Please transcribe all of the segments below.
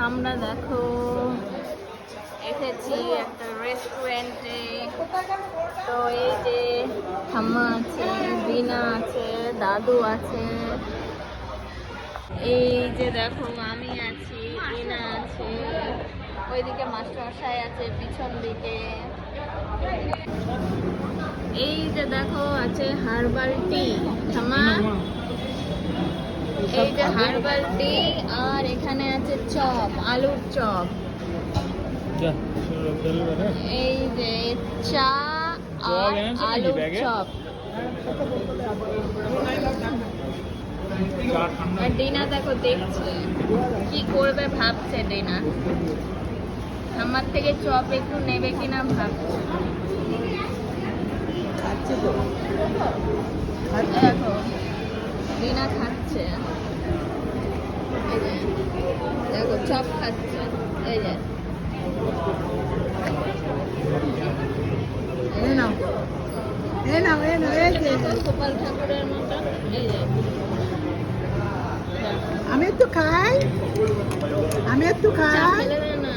আমরা দেখো এসেছি একটা রেস্টুরেন্টে। তো এই যে ঠাম্মা আছে, বিনা আছে, দাদু আছে, এই যে দেখো আমি আছি, বিনা আছে, ওইদিকে মাস্টারমশাই আছে পিছন দিকে। এই যে দেখো আছে হার্বাল টি, ঠাম্মা এই যে হার্বাল টি, আর এখানে আছে চপ, আলুর চপ, এই যে চা আর আলুর চপ। আর ডিনা দেখো দেখছে কি করবে, ভাবছে ডিনা আমার থেকে চপ একটু নেবে কিনা ভাবছে। দেখো ডিনা খাচ্ছে, এই যে দেখো চপ খাচ্ছে, এই যে গোপাল ঠাকুরের মতো। এই যে আমি একটু খাই, আমি একটু খাই, ফেলে দে না।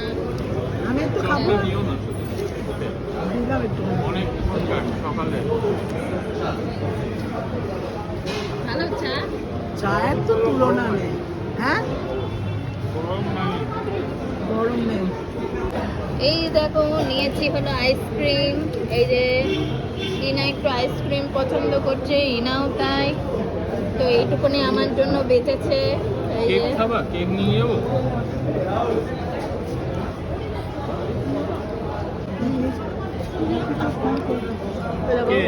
আমি একটু খাবো। ভালো চা, চায়ের তো তুলনা নেই। হ্যাঁ, গরম নেই। এই দেখো নিয়েছি হলো আইসক্রিম। এই যে ইনা একটু আইসক্রিম পছন্দ করছে, ইনাও তাই। তো এইটুকুনি আমার জন্য বেঁচেছে। এই যে কেক খাবা, কেক নিয়ে যাবো। কে?